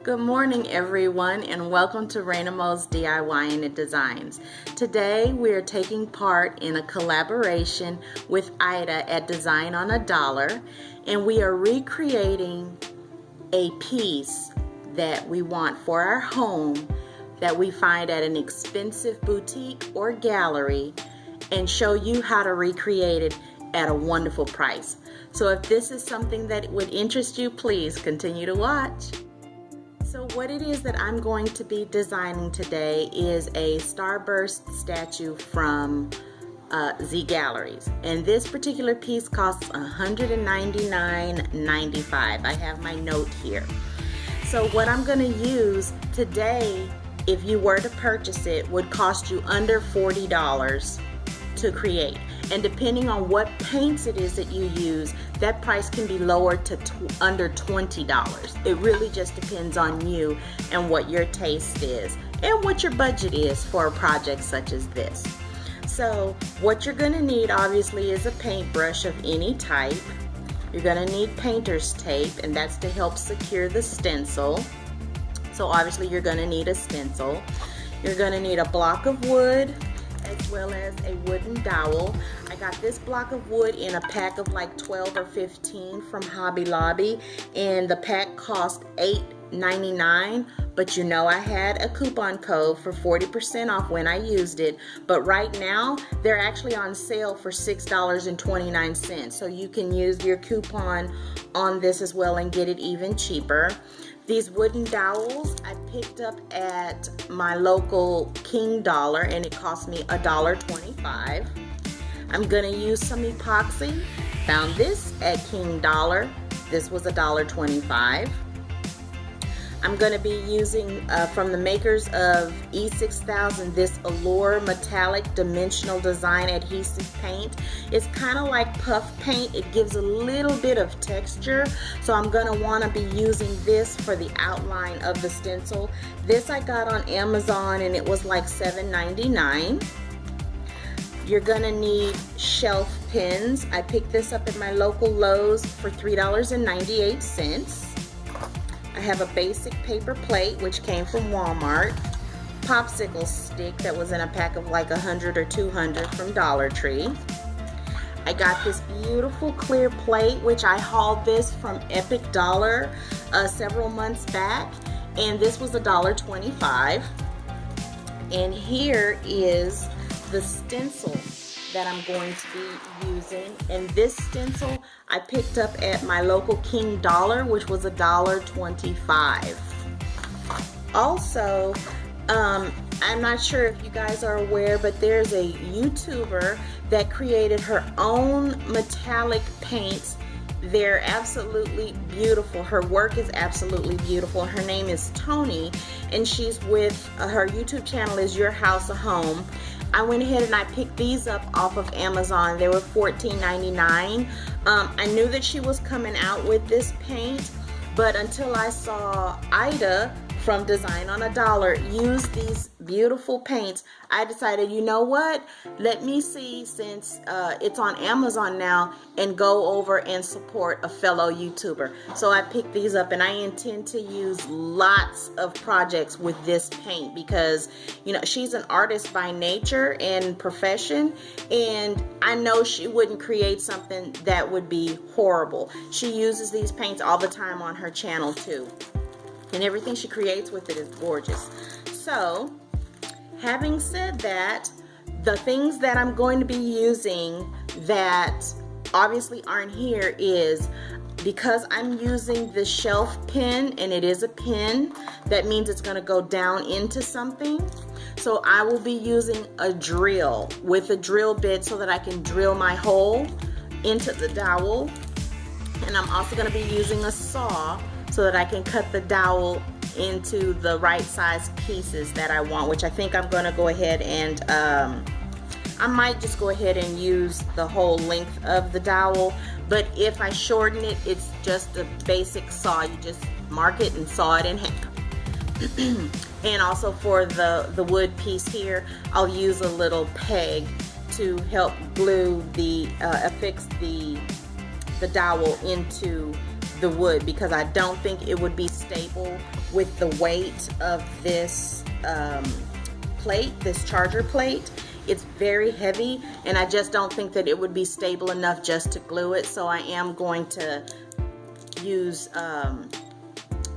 Good morning everyone and welcome to ReinaMoesDesigns. Today we are taking part in a collaboration with Ida at Design on a Dollar, and we are recreating a piece that we want for our home that we find at an expensive boutique or gallery and show you how to recreate it at a wonderful price. So if this is something that would interest you, please continue to watch. So what it is that I'm going to be designing today is a Starburst statue from Z Galleries, and this particular piece costs $199.95. I have my note here. So what I'm going to use today, if you were to purchase it, would cost you under $40 to create, and depending on what paints it is that you use, that price can be lowered to under $20. It really just depends on you and what your taste is and what your budget is for a project such as this. So what you're going to need obviously is a paintbrush of any type. You're going to need painter's tape, and that's to help secure the stencil. So obviously you're going to need a stencil. You're going to need a block of wood as well as a wooden dowel. I got this block of wood in a pack of like 12 or 15 from Hobby Lobby, and the pack cost $8.99, but you know I had a coupon code for 40% off when I used it, but right now they're actually on sale for $6.29, so you can use your coupon on this as well and get it even cheaper. These wooden dowels I picked up at my local King Dollar, and it cost me $1.25. I'm gonna use some epoxy. Found this at King Dollar. This was $1.25. I'm going to be using from the makers of E6000 this Allure metallic dimensional design adhesive paint. It's kind of like puff paint. It gives a little bit of texture, so I'm going to want to be using this for the outline of the stencil. This I got on Amazon and it was like $7.99. You're going to need shelf pins. I picked this up at my local Lowe's for $3.98. I have a basic paper plate which came from Walmart, popsicle stick that was in a pack of like 100 or 200 from Dollar Tree. I got this beautiful clear plate which I hauled this from Epic Dollar several months back, and this was $1.25. And here is the stencil that I'm going to be using, and this stencil I picked up at my local King Dollar, which was $1.25. Also, I'm not sure if you guys are aware, but there's a YouTuber that created her own metallic paints. They're absolutely beautiful. Her work is absolutely beautiful. Her name is Tony, and she's with her YouTube channel is Your House a Home. I went ahead and I picked these up off of Amazon. They were $14.99. I knew that she was coming out with this paint, but until I saw Ida from Design on a Dollar use these beautiful paints, I decided, you know what, let me see, since it's on Amazon now, and go over and support a fellow YouTuber. So I picked these up, and I intend to use lots of projects with this paint because, you know, she's an artist by nature and profession, and I know she wouldn't create something that would be horrible. She uses these paints all the time on her channel too, and everything she creates with it is gorgeous. So having said that, the things that I'm going to be using that obviously aren't here is, because I'm using the shelf pin, and it is a pin, that means it's going to go down into something. So I will be using a drill with a drill bit so that I can drill my hole into the dowel, and I'm also going to be using a saw so that I can cut the dowel into the right size pieces that I want, which I think I'm going to go ahead and I might just go ahead and use the whole length of the dowel, but if I shorten it, it's just a basic saw. You just mark it and saw it in half. And also for the wood piece here, I'll use a little peg to help glue affix the dowel into the wood, because I don't think it would be stable with the weight of this plate, this charger plate. It's very heavy, and I just don't think that it would be stable enough just to glue it, so I am going to use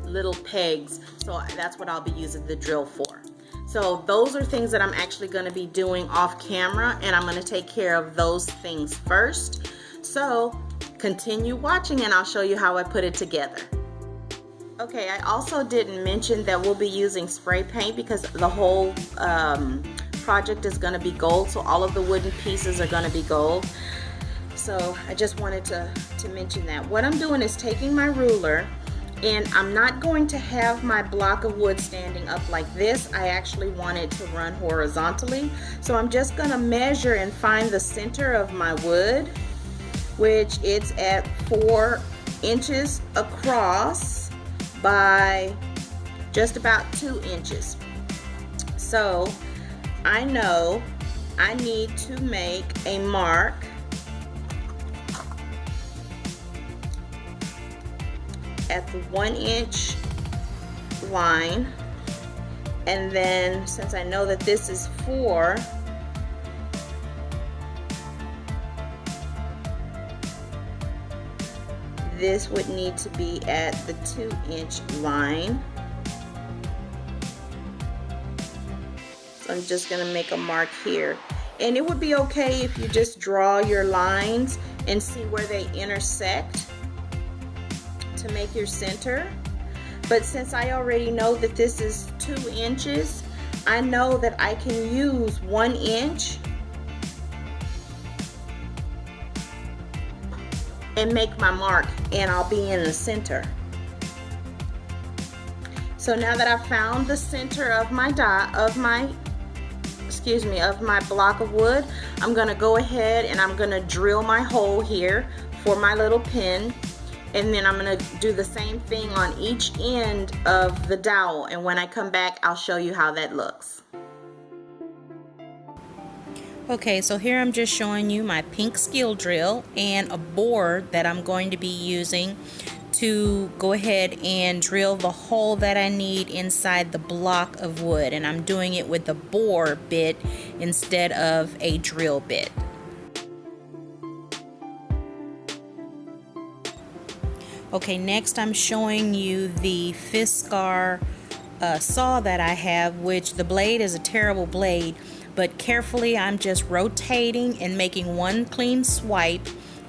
little pegs. So that's what I'll be using the drill for. So those are things that I'm actually going to be doing off camera, and I'm going to take care of those things first. So continue watching and I'll show you how I put it together. Okay, I also didn't mention that we'll be using spray paint because the whole project is going to be gold, so all of the wooden pieces are going to be gold. So I just wanted to mention that. What I'm doing is taking my ruler, and I'm not going to have my block of wood standing up like this. I actually want it to run horizontally. So I'm just going to measure and find the center of my wood, which it's at 4 inches across by just about 2 inches. So I know I need to make a mark at the 1 inch line, and then since I know that this is 4, this would need to be at the 2 inch line. So I'm just going to make a mark here, and it would be okay if you just draw your lines and see where they intersect to make your center. But since I already know that this is 2 inches, I know that I can use 1 inch and make my mark, and I'll be in the center. So now that I've found the center of my block of wood, I'm going to go ahead and I'm going to drill my hole here for my little pin. And then I'm going to do the same thing on each end of the dowel, and when I come back I'll show you how that looks. Okay, so here I'm just showing you my pink skill drill and a board that I'm going to be using to go ahead and drill the hole that I need inside the block of wood, and I'm doing it with the bore bit instead of a drill bit. Okay, next I'm showing you the Fiskar saw that I have, which the blade is a terrible blade, but carefully I'm just rotating and making one clean swipe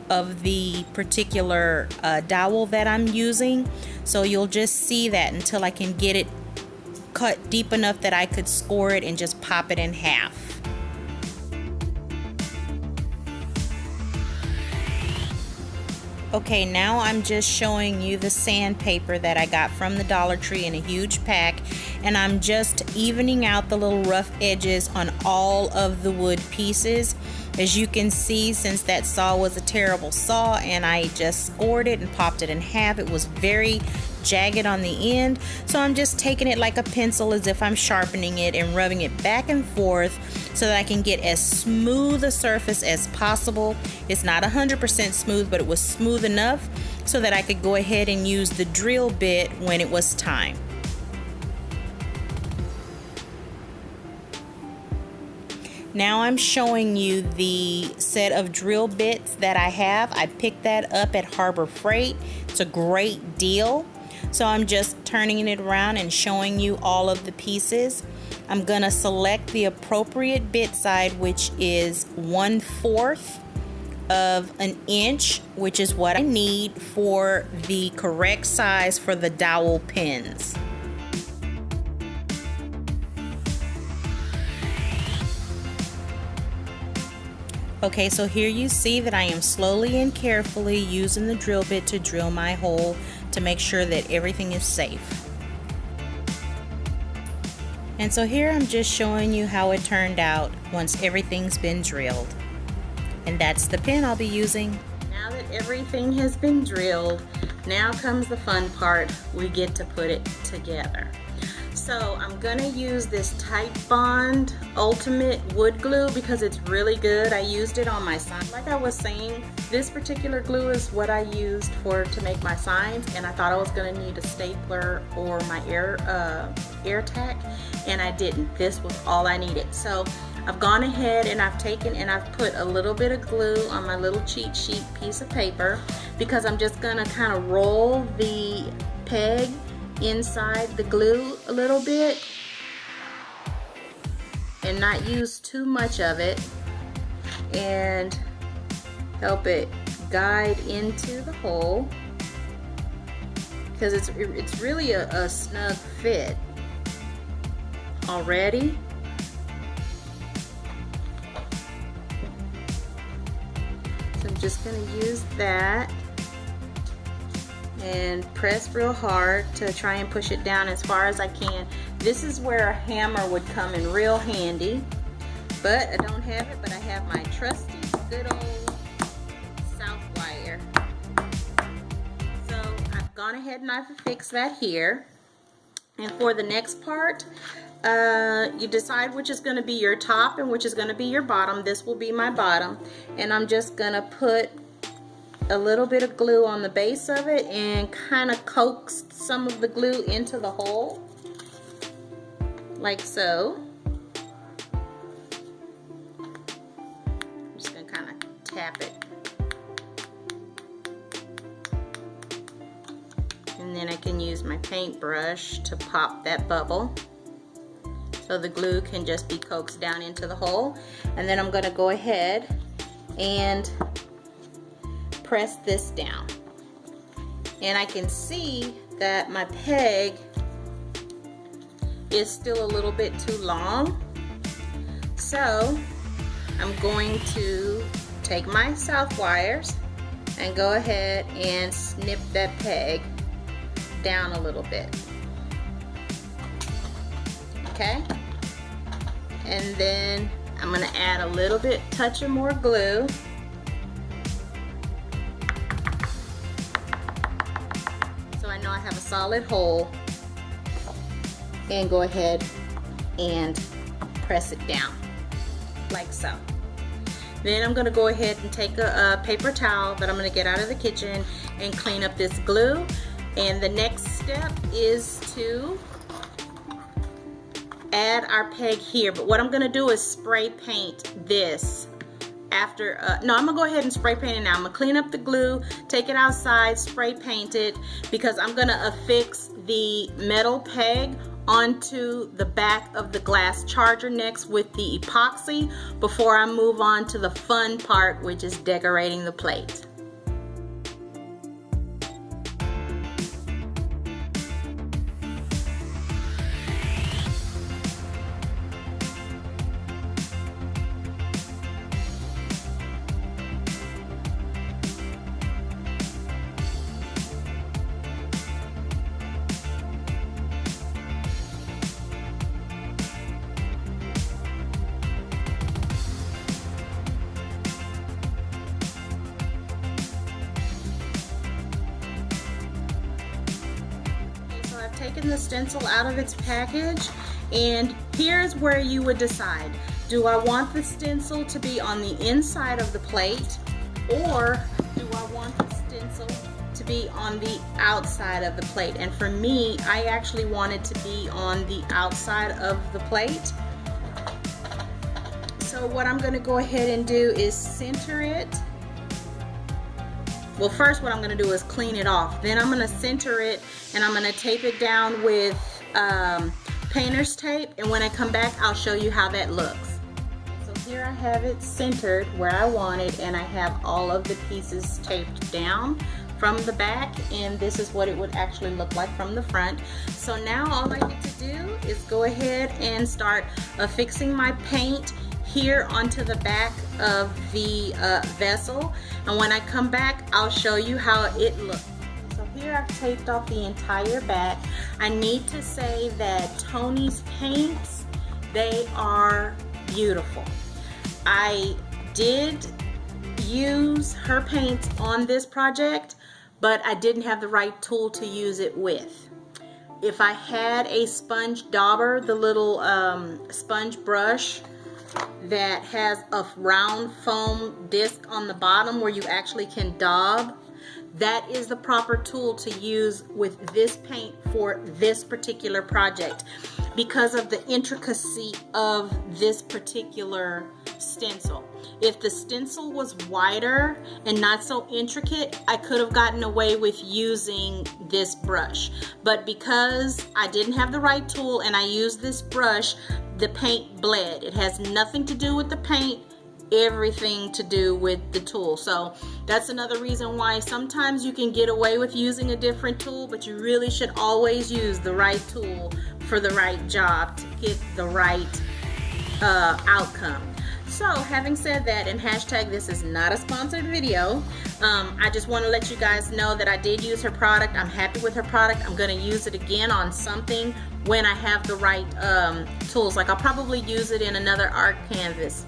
of the particular dowel that I'm using. So you'll just see that until I can get it cut deep enough that I could score it and just pop it in half. Okay, now I'm just showing you the sandpaper that I got from the Dollar Tree in a huge pack, and I'm just evening out the little rough edges on all of the wood pieces. As you can see, since that saw was a terrible saw and I just scored it and popped it in half, it was very jagged on the end. So I'm just taking it like a pencil as if I'm sharpening it and rubbing it back and forth so that I can get as smooth a surface as possible. It's not 100% smooth, but it was smooth enough so that I could go ahead and use the drill bit when it was time. Now I'm showing you the set of drill bits that I have. I picked that up at Harbor Freight. It's a great deal. So I'm just turning it around and showing you all of the pieces. I'm gonna select the appropriate bit side, which is 1/4 of an inch, which is what I need for the correct size for the dowel pins. Okay, so here you see that I am slowly and carefully using the drill bit to drill my hole to make sure that everything is safe. And so here I'm just showing you how it turned out once everything's been drilled. And that's the pin I'll be using. Now that everything has been drilled, now comes the fun part. We get to put it together. So I'm gonna use this Type Bond Ultimate Wood Glue because it's really good. I used it on my sign. Like I was saying, this particular glue is what I used to make my signs, and I thought I was gonna need a stapler or my air tack, and I didn't. This was all I needed. So I've gone ahead and I've taken and I've put a little bit of glue on my little cheat sheet piece of paper because I'm just gonna kind of roll the peg inside the glue a little bit and not use too much of it, and help it guide into the hole because it's really a snug fit already. So I'm just going to use that and press real hard to try and push it down as far as I can. This is where a hammer would come in real handy, but I don't have it, but I have my trusty good old South wire. So I've gone ahead and I've fixed that here. And for the next part, you decide which is going to be your top and which is going to be your bottom. This will be my bottom, and I'm just going to put a little bit of glue on the base of it and kind of coax some of the glue into the hole like so. I'm just going to kind of tap it, and then I can use my paintbrush to pop that bubble so the glue can just be coaxed down into the hole. And then I'm going to go ahead and press this down, and I can see that my peg is still a little bit too long, so I'm going to take my south wires and go ahead and snip that peg down a little bit. Okay, and then I'm going to add a little bit touch of more glue. I know I have a solid hole, and go ahead and press it down like so. Then I'm going to go ahead and take a paper towel that I'm going to get out of the kitchen and clean up this glue. And the next step is to add our peg here, but what I'm going to do is spray paint this after, no, I'm gonna go ahead and spray paint it now. I'm gonna clean up the glue, take it outside, spray paint it, because I'm gonna affix the metal peg onto the back of the glass charger next with the epoxy before I move on to the fun part, which is decorating the plate. Taken the stencil out of its package, and here's where you would decide, do I want the stencil to be on the inside of the plate, or do I want the stencil to be on the outside of the plate? And for me, I actually want it to be on the outside of the plate. So what I'm going to go ahead and do is center it. Well, first what I'm going to do is clean it off. Then I'm going to center it, and I'm going to tape it down with painter's tape, and when I come back I'll show you how that looks. So here I have it centered where I want it, and I have all of the pieces taped down from the back, and this is what it would actually look like from the front. So now all I get to do is go ahead and start affixing my paint here onto the back of the vessel, and when I come back I'll show you how it looks. So here I've taped off the entire back. I need to say that Tony's paints, they are beautiful. I did use her paints on this project, but I didn't have the right tool to use it with. if I had a sponge dauber, the little sponge brush that has a round foam disc on the bottom where you actually can daub, that is the proper tool to use with this paint for this particular project because of the intricacy of this particular stencil. If the stencil was wider and not so intricate, I could have gotten away with using this brush. But because I didn't have the right tool and I used this brush, the paint bled. It has nothing to do with the paint, everything to do with the tool. So that's another reason why sometimes you can get away with using a different tool, but you really should always use the right tool for the right job to get the right outcome. So having said that, and hashtag this is not a sponsored video, I just want to let you guys know that I did use her product. I'm happy with her product. I'm going to use it again on something when I have the right tools. Like I'll probably use it in another art canvas.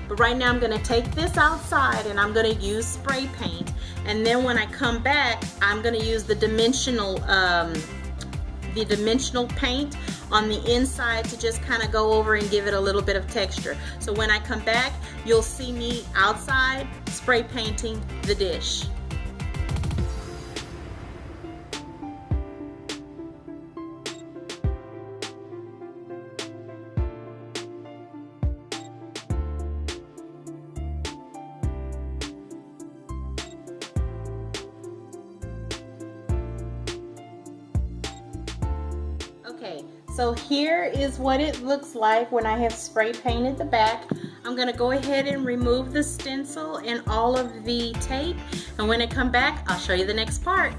But right now I'm going to take this outside and I'm going to use spray paint, and then when I come back I'm going to use the dimensional paint on the inside to just kind of go over and give it a little bit of texture. So when I come back, you'll see me outside spray painting the dish. Okay, so here is what it looks like when I have spray painted the back. I'm going to go ahead and remove the stencil and all of the tape, and when I come back I'll show you the next part.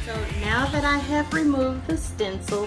So now that I have removed the stencil,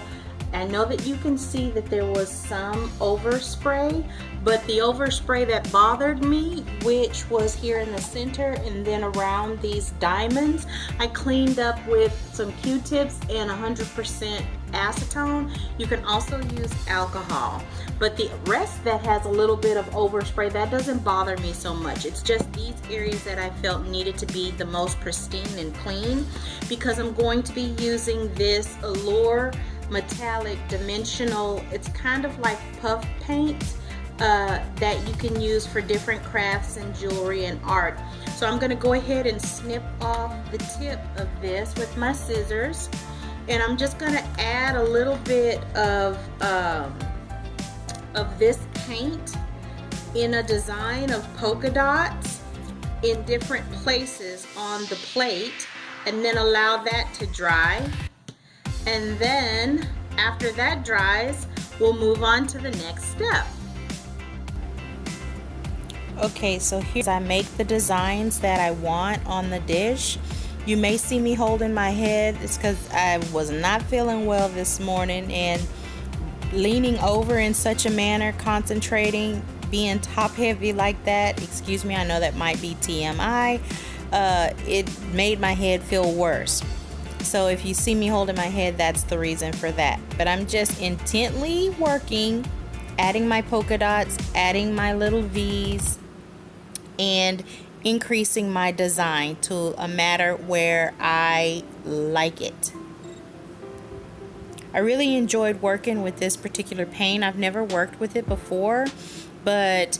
I know that you can see that there was some overspray, but the overspray that bothered me, which was here in the center and then around these diamonds, I cleaned up with some Q-tips and 100% acetone. You can also use alcohol, but the rest that has a little bit of overspray, that doesn't bother me so much. It's just these areas that I felt needed to be the most pristine and clean, because I'm going to be using this Allure metallic dimensional, it's kind of like puff paint that you can use for different crafts and jewelry and art. So I'm going to go ahead and snip off the tip of this with my scissors, and I'm just going to add a little bit of this paint in a design of polka dots in different places on the plate, and then allow that to dry. And then after that dries, we'll move on to the next step. Okay, so here I make the designs that I want on the dish. You may see me holding my head. It's because I was not feeling well this morning, and leaning over in such a manner, concentrating, being top heavy like that, excuse me, I know that might be TMI, it made my head feel worse. So if you see me holding my head, that's the reason for that. But I'm just intently working, adding my polka dots, adding my little V's, and increasing my design to a matter where I like it. I really enjoyed working with this particular paint. I've never worked with it before, but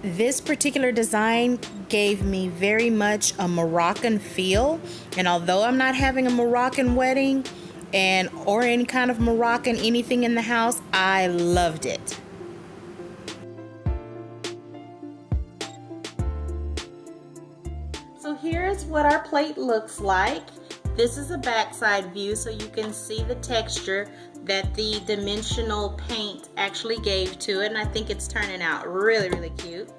this particular design gave me very much a Moroccan feel, and although I'm not having a Moroccan wedding or any kind of Moroccan anything in the house, I loved it. So here's what our plate looks like. This is a backside view, so you can see the texture that the dimensional paint actually gave to it, and I think it's turning out really, really cute.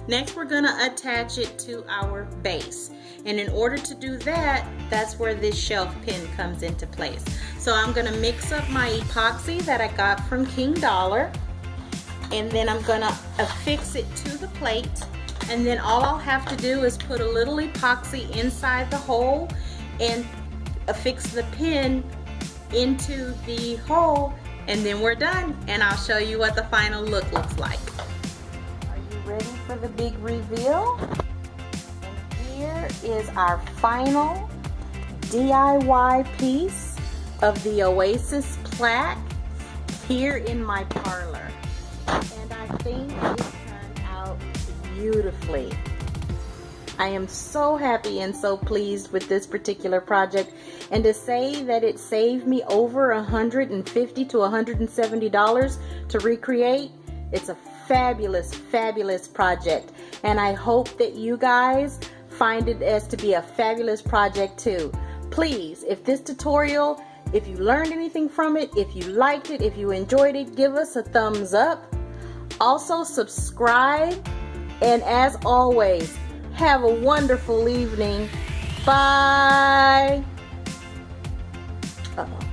Next, we're going to attach it to our base, and in order to do that, that's where this shelf pin comes into place. So I'm going to mix up my epoxy that I got from King Dollar, and then I'm going to affix it to the plate, and then all I'll have to do is put a little epoxy inside the hole and affix the pin into the hole, and then we're done, and I'll show you what the final look looks like. Are you ready for the big reveal? And here is our final DIY piece of the Oasis plaque here in my parlor. And I think it turned out beautifully. I am so happy and so pleased with this particular project, and to say that it saved me over $150 to $170 to recreate, it's a fabulous, fabulous project, and I hope that you guys find it as to be a fabulous project too. Please, if this tutorial, if you learned anything from it, if you liked it, if you enjoyed it, give us a thumbs up. Also subscribe, and as always, have a wonderful evening. Bye. Uh-oh.